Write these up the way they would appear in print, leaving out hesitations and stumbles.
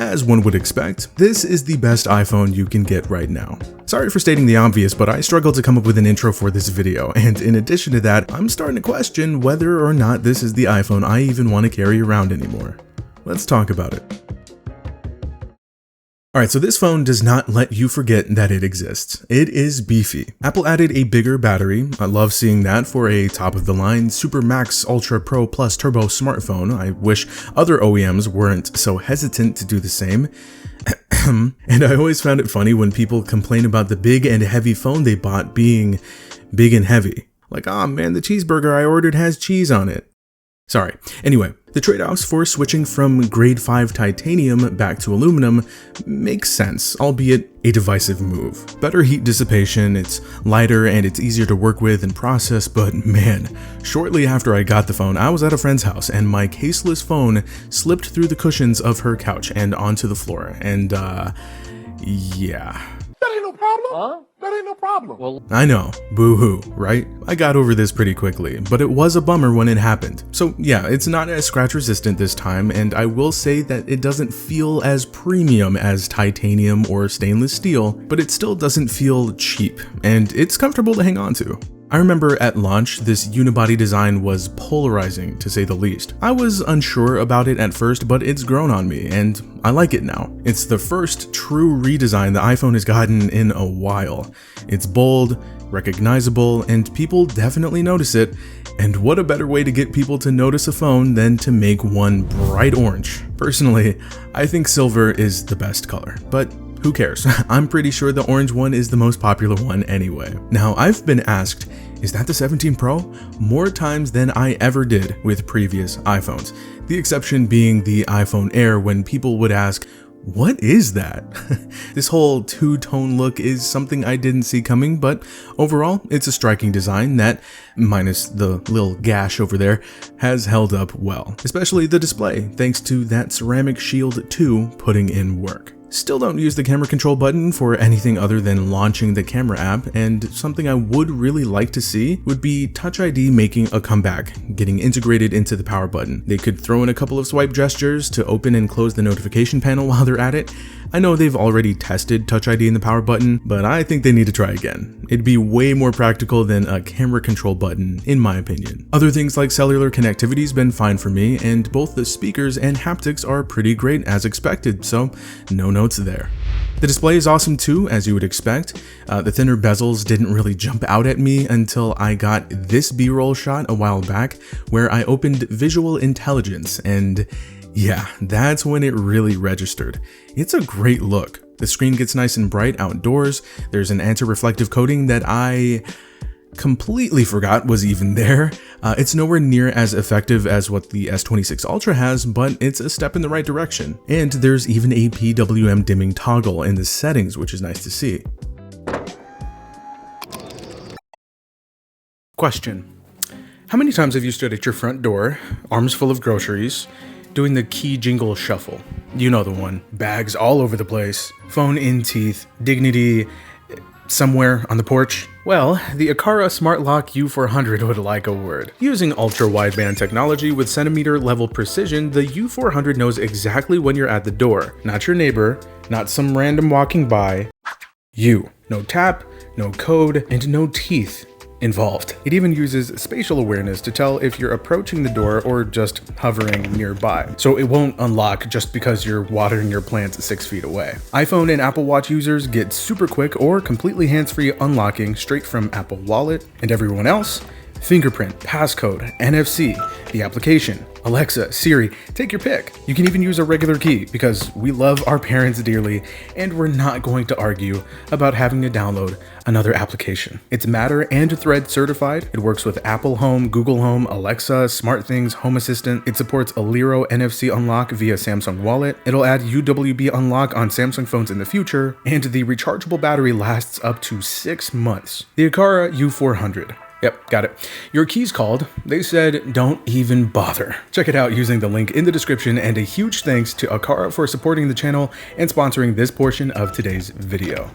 As one would expect, this is the best iPhone you can get right now. Sorry for stating the obvious, but I struggled to come up with an intro for this video, and in addition to that, I'm starting to question whether or not this is the iPhone I even want to carry around anymore. Let's talk about it. Alright, so this phone does not let you forget that it exists. It is beefy. Apple added a bigger battery. I love seeing that for a top-of-the-line Super Max Ultra Pro Plus Turbo smartphone. I wish other OEMs weren't so hesitant to do the same. And I always found it funny when people complain about the big and heavy phone they bought being big and heavy. Like, oh man, the cheeseburger I ordered has cheese on it. Sorry. Anyway, the trade-offs for switching from grade 5 titanium back to aluminum makes sense, albeit a divisive move. Better heat dissipation, it's lighter and it's easier to work with and process, but man, shortly after I got the phone, I was at a friend's house and my caseless phone slipped through the cushions of her couch and onto the floor, and yeah. That ain't no problem. Huh? That ain't no problem. Well, I know, boo-hoo, right? I got over this pretty quickly, but it was a bummer when it happened. So yeah, it's not as scratch resistant this time, and I will say that it doesn't feel as premium as titanium or stainless steel, but it still doesn't feel cheap, and it's comfortable to hang on to. I remember at launch, this unibody design was polarizing, to say the least. I was unsure about it at first, but it's grown on me, and I like it now. It's the first true redesign the iPhone has gotten in a while. It's bold, recognizable, and people definitely notice it. And what a better way to get people to notice a phone than to make one bright orange. Personally, I think silver is the best color, but who cares? I'm pretty sure the orange one is the most popular one anyway. Now, I've been asked, is that the 17 Pro? More times than I ever did with previous iPhones. The exception being the iPhone Air, when people would ask, what is that? This whole two-tone look is something I didn't see coming, but overall, it's a striking design that, minus the little gash over there, has held up well. Especially the display, thanks to that Ceramic Shield 2 putting in work. Still don't use the camera control button for anything other than launching the camera app, and something I would really like to see would be Touch ID making a comeback, getting integrated into the power button. They could throw in a couple of swipe gestures to open and close the notification panel while they're at it. I know they've already tested Touch ID in the power button, but I think they need to try again. It'd be way more practical than a camera control button, in my opinion. Other things like cellular connectivity's been fine for me, and both the speakers and haptics are pretty great as expected, so no notes there. The display is awesome too, as you would expect. The thinner bezels didn't really jump out at me until I got this B-roll shot a while back, where I opened Visual Intelligence, and yeah, that's when it really registered. It's a great look. The screen gets nice and bright outdoors. There's an anti-reflective coating that I completely forgot was even there. It's nowhere near as effective as what the S26 Ultra has, but it's a step in the right direction. And there's even a PWM dimming toggle in the settings, which is nice to see. Question: how many times have you stood at your front door, arms full of groceries, doing the key jingle shuffle? You know the one. Bags all over the place, phone in teeth, dignity somewhere on the porch. Well, the Aqara Smart Lock U400 would like a word. Using ultra-wideband technology with centimeter-level precision, the U400 knows exactly when you're at the door. Not your neighbor, not some random walking by. You. No tap, no code, and no teeth involved. It even uses spatial awareness to tell if you're approaching the door or just hovering nearby. So it won't unlock just because you're watering your plants 6 feet away. iPhone and Apple Watch users get super quick or completely hands-free unlocking straight from Apple Wallet, and everyone else, fingerprint, passcode, NFC, the application, Alexa, Siri, take your pick. You can even use a regular key because we love our parents dearly and we're not going to argue about having to download another application. It's Matter and Thread certified. It works with Apple Home, Google Home, Alexa, SmartThings, Home Assistant. It supports Aliro NFC unlock via Samsung Wallet. It'll add UWB unlock on Samsung phones in the future, and the rechargeable battery lasts up to 6 months. The Aqara U400. Yep, got it. Your key's called. They said, don't even bother. Check it out using the link in the description, and a huge thanks to Aqara for supporting the channel and sponsoring this portion of today's video.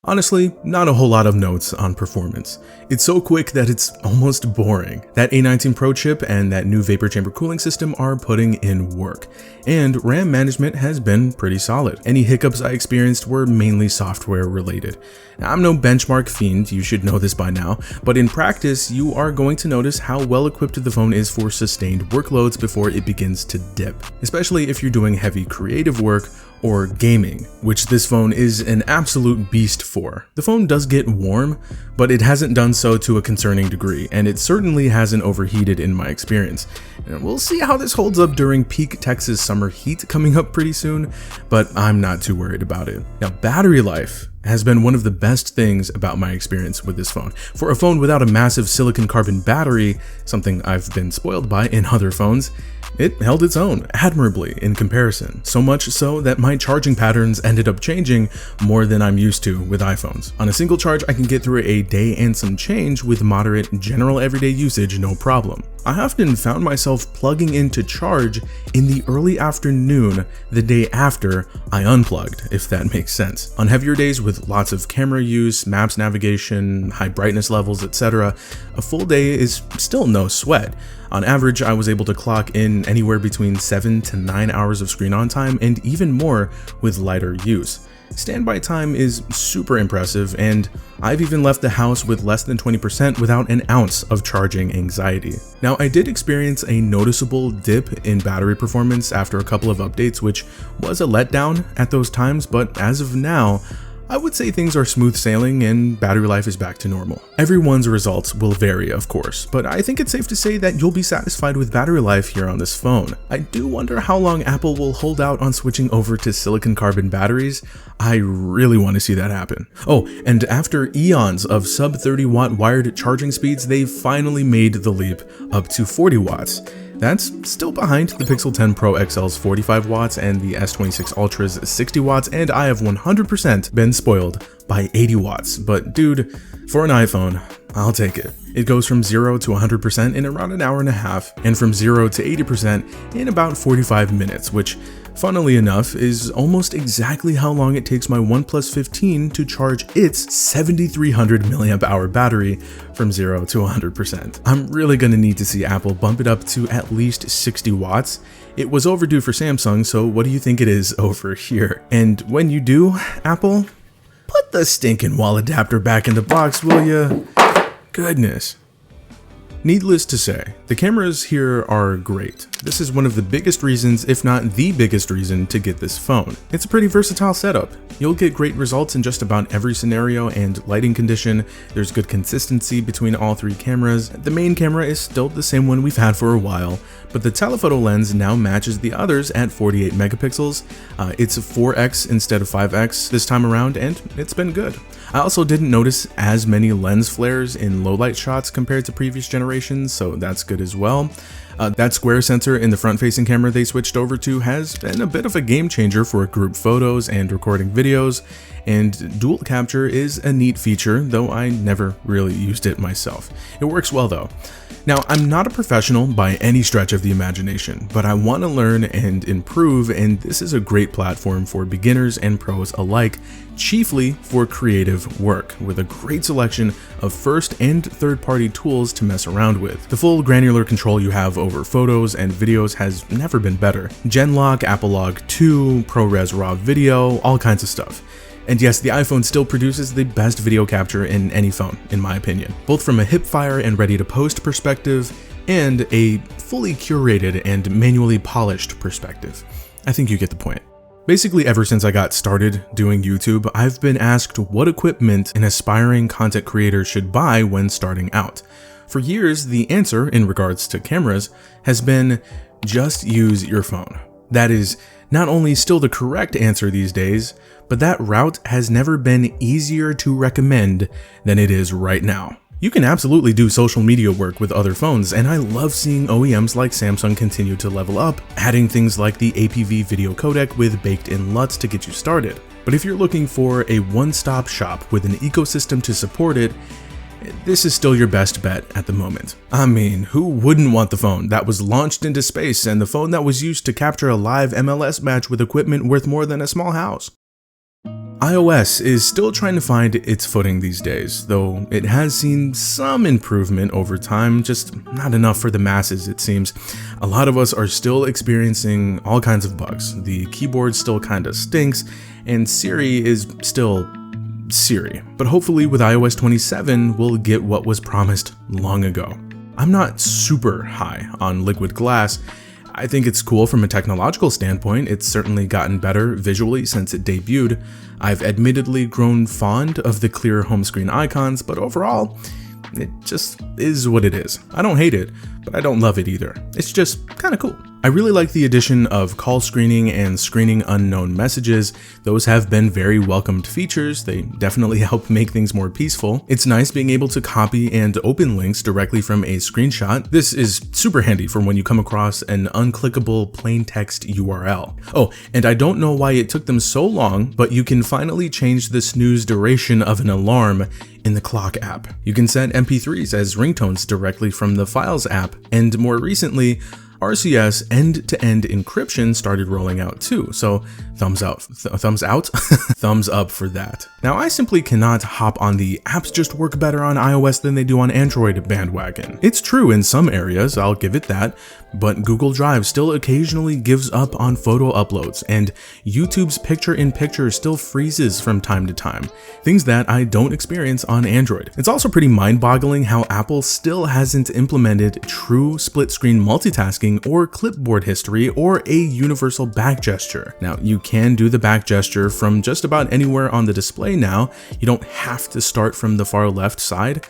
Honestly, not a whole lot of notes on performance. It's so quick that it's almost boring. That A19 Pro chip and that new vapor chamber cooling system are putting in work, and RAM management has been pretty solid. Any hiccups I experienced were mainly software related. Now, I'm no benchmark fiend, you should know this by now, but in practice, you are going to notice how well equipped the phone is for sustained workloads before it begins to dip, especially if you're doing heavy creative work or gaming, which this phone is an absolute beast for. The phone does get warm, but it hasn't done so to a concerning degree, and it certainly hasn't overheated in my experience. And we'll see how this holds up during peak Texas summer heat coming up pretty soon, but I'm not too worried about it. Now, battery life has been one of the best things about my experience with this phone. For a phone without a massive silicon carbon battery, something I've been spoiled by in other phones, it held its own admirably in comparison, so much so that my charging patterns ended up changing more than I'm used to with iPhones. On a single charge, I can get through a day and some change with moderate general everyday usage, no problem. I often found myself plugging in to charge in the early afternoon the day after I unplugged, if that makes sense. On heavier days with lots of camera use, maps navigation, high brightness levels, etc., a full day is still no sweat. On average, I was able to clock in anywhere between 7 to 9 hours of screen on time and even more with lighter use. Standby time is super impressive, and I've even left the house with less than 20% without an ounce of charging anxiety. Now, I did experience a noticeable dip in battery performance after a couple of updates, which was a letdown at those times, but as of now, I would say things are smooth sailing and battery life is back to normal. Everyone's results will vary, of course, but I think it's safe to say that you'll be satisfied with battery life here on this phone. I do wonder how long Apple will hold out on switching over to silicon carbon batteries. I really want to see that happen. Oh, and after eons of sub 30 watt wired charging speeds, they finally made the leap up to 40 watts. That's still behind the Pixel 10 Pro XL's 45 watts and the S26 Ultra's 60 watts, and I have 100% been spoiled by 80 watts. But dude, for an iPhone, I'll take it. It goes from 0 to 100% in around an hour and a half, and from 0 to 80% in about 45 minutes, which, funnily enough, is almost exactly how long it takes my OnePlus 15 to charge its 7300 mAh battery from 0 to 100%. I'm really gonna need to see Apple bump it up to at least 60 watts. It was overdue for Samsung, so what do you think it is over here? And when you do, Apple, put the stinking wall adapter back in the box, will ya? Goodness. Needless to say, the cameras here are great. This is one of the biggest reasons, if not the biggest reason, to get this phone. It's a pretty versatile setup. You'll get great results in just about every scenario and lighting condition. There's good consistency between all three cameras. The main camera is still the same one we've had for a while, but the telephoto lens now matches the others at 48 megapixels. It's a 4x instead of 5x this time around, and it's been good. I also didn't notice as many lens flares in low light shots compared to previous generations, so that's good as well. That square sensor in the front-facing camera they switched over to has been a bit of a game changer for group photos and recording videos, and dual capture is a neat feature, though I never really used it myself. It works well though. Now, I'm not a professional by any stretch of the imagination, but I want to learn and improve, and this is a great platform for beginners and pros alike, chiefly for creative work, with a great selection of first and third-party tools to mess around with. The full granular control you have over photos and videos has never been better. Genlock, Apple Log 2, ProRes RAW video, all kinds of stuff. And yes, the iPhone still produces the best video capture in any phone, in my opinion, both from a hip-fire and ready-to-post perspective and a fully curated and manually polished perspective. I think you get the point. Basically, ever since I got started doing YouTube, I've been asked what equipment an aspiring content creator should buy when starting out. For years, the answer in regards to cameras has been just use your phone. That is not only still the correct answer these days, but that route has never been easier to recommend than it is right now. You can absolutely do social media work with other phones, and I love seeing OEMs like Samsung continue to level up, adding things like the APV video codec with baked-in LUTs to get you started. But if you're looking for a one-stop shop with an ecosystem to support it, this is still your best bet at the moment. I mean, who wouldn't want the phone that was launched into space and the phone that was used to capture a live MLS match with equipment worth more than a small house? iOS is still trying to find its footing these days, though it has seen some improvement over time, just not enough for the masses it seems. A lot of us are still experiencing all kinds of bugs. The keyboard still kinda stinks, and Siri is still Siri. But hopefully with iOS 27, we'll get what was promised long ago. I'm not super high on liquid glass. I think it's cool from a technological standpoint. It's certainly gotten better visually since it debuted. I've admittedly grown fond of the clear home screen icons, but overall, it just is what it is. I don't hate it, but I don't love it either. It's just kind of cool. I really like the addition of call screening and screening unknown messages. Those have been very welcomed features. They definitely help make things more peaceful. It's nice being able to copy and open links directly from a screenshot. This is super handy for when you come across an unclickable plain text URL. Oh, and I don't know why it took them so long, but you can finally change the snooze duration of an alarm in the clock app. You can set MP3s as ringtones directly from the Files app, and more recently, RCS end-to-end encryption started rolling out too, so thumbs up for that. Now I simply cannot hop on the apps just work better on iOS than they do on Android bandwagon. It's true in some areas, I'll give it that, but Google Drive still occasionally gives up on photo uploads, and YouTube's picture-in-picture still freezes from time to time, things that I don't experience on Android. It's also pretty mind-boggling how Apple still hasn't implemented true split-screen multitasking or clipboard history or a universal back gesture. Now, you can do the back gesture from just about anywhere on the display now. You don't have to start from the far left side,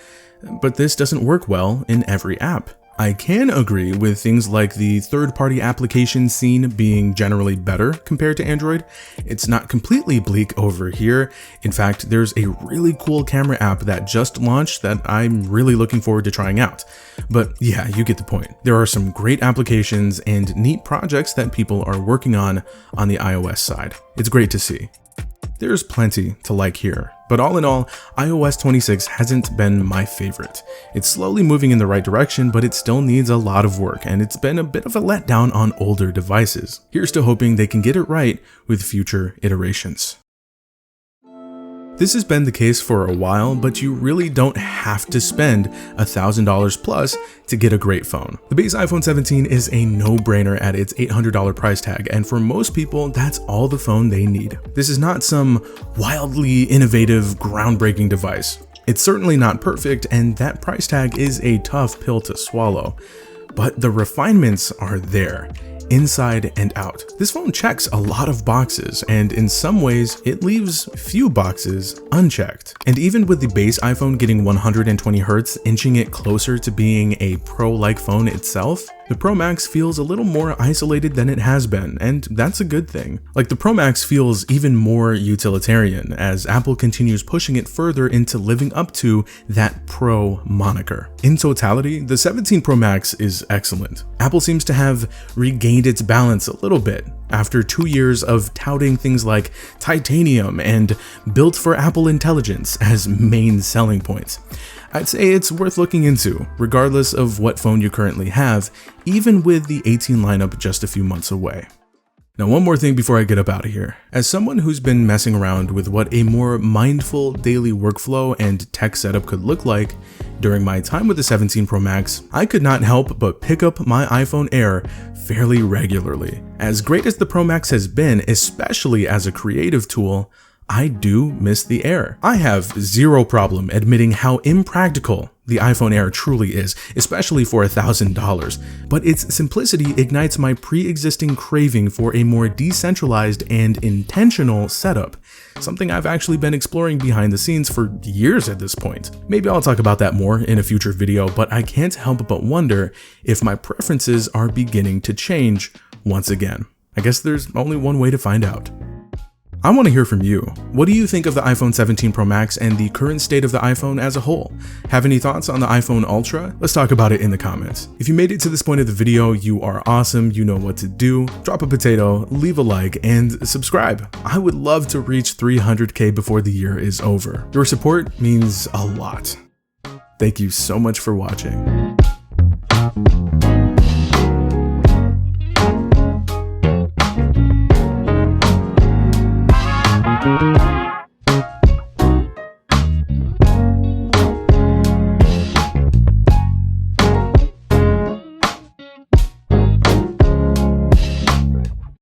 but this doesn't work well in every app. I can agree with things like the third-party application scene being generally better compared to Android. It's not completely bleak over here. In fact, there's a really cool camera app that just launched that I'm really looking forward to trying out. But yeah, you get the point. There are some great applications and neat projects that people are working on the iOS side. It's great to see. There's plenty to like here, but all in all, iOS 26 hasn't been my favorite. It's slowly moving in the right direction, but it still needs a lot of work, and it's been a bit of a letdown on older devices. Here's to hoping they can get it right with future iterations. This has been the case for a while, but you really don't have to spend $1,000 plus to get a great phone. The base iPhone 17 is a no-brainer at its $800 price tag, and for most people, that's all the phone they need. This is not some wildly innovative, groundbreaking device. It's certainly not perfect, and that price tag is a tough pill to swallow. But the refinements are there, inside and out. This phone checks a lot of boxes, and in some ways, it leaves few boxes unchecked. And even with the base iPhone getting 120Hz, inching it closer to being a Pro-like phone itself, the Pro Max feels a little more isolated than it has been, and that's a good thing. Like, the Pro Max feels even more utilitarian as Apple continues pushing it further into living up to that Pro moniker. In totality, the 17 Pro Max is excellent. Apple seems to have regained its balance a little bit after 2 years of touting things like titanium and built for Apple Intelligence as main selling points. I'd say it's worth looking into, regardless of what phone you currently have, even with the 18 lineup just a few months away. Now, one more thing before I get up out of here. As someone who's been messing around with what a more mindful daily workflow and tech setup could look like, during my time with the 17 Pro Max, I could not help but pick up my iPhone Air fairly regularly. As great as the Pro Max has been, especially as a creative tool, I do miss the Air. I have zero problem admitting how impractical the iPhone Air truly is, especially for $1,000, but its simplicity ignites my pre-existing craving for a more decentralized and intentional setup, something I've actually been exploring behind the scenes for years at this point. Maybe I'll talk about that more in a future video, but I can't help but wonder if my preferences are beginning to change once again. I guess there's only one way to find out. I want to hear from you. What do you think of the iPhone 17 Pro Max and the current state of the iPhone as a whole? Have any thoughts on the iPhone Ultra? Let's talk about it in the comments. If you made it to this point of the video, you are awesome. You know what to do. Drop a potato, leave a like, and subscribe. I would love to reach 300K before the year is over. Your support means a lot. Thank you so much for watching.